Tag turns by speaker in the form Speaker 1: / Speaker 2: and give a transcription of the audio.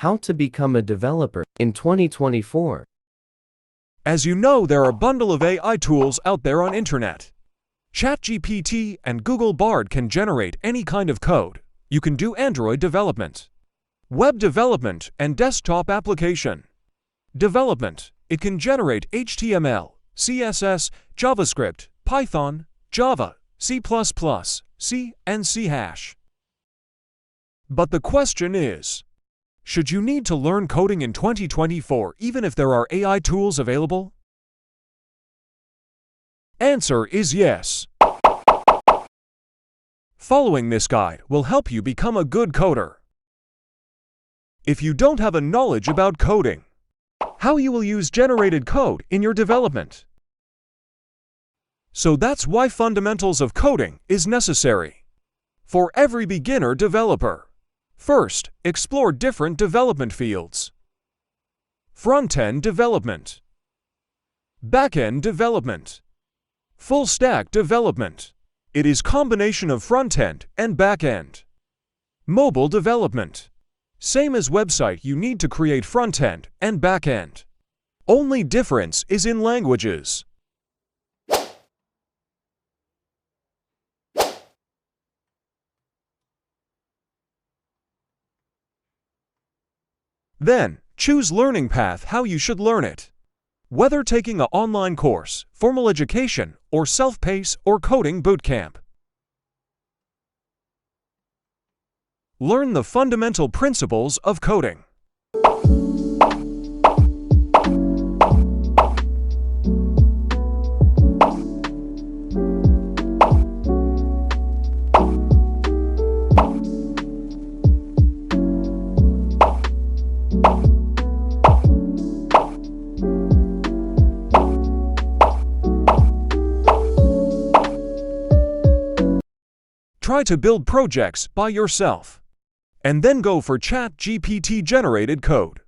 Speaker 1: How to become a developer in 2024.
Speaker 2: As you know, there are a bundle of AI tools out there on internet. ChatGPT and Google Bard can generate any kind of code. You can do Android development, web development, and desktop application development. It can generate HTML, CSS, JavaScript, Python, Java, C++, C, and C#. But the question is, should you need to learn coding in 2024 even if there are AI tools available? Answer is yes. Following this guide will help you become a good coder. If you don't have a knowledge about coding, how you will use generated code in your development. So that's why fundamentals of coding is necessary for every beginner developer. First, explore different development fields. Front-end development, back-end development, full-stack development. It is combination of front-end and back-end. Mobile development. Same as website, you need to create front-end and back-end. Only difference is in languages. Then, choose learning path how you should learn it. Whether taking an online course, formal education, or self-paced or coding bootcamp. Learn the fundamental principles of coding. Try to build projects by yourself, and then go for ChatGPT generated code.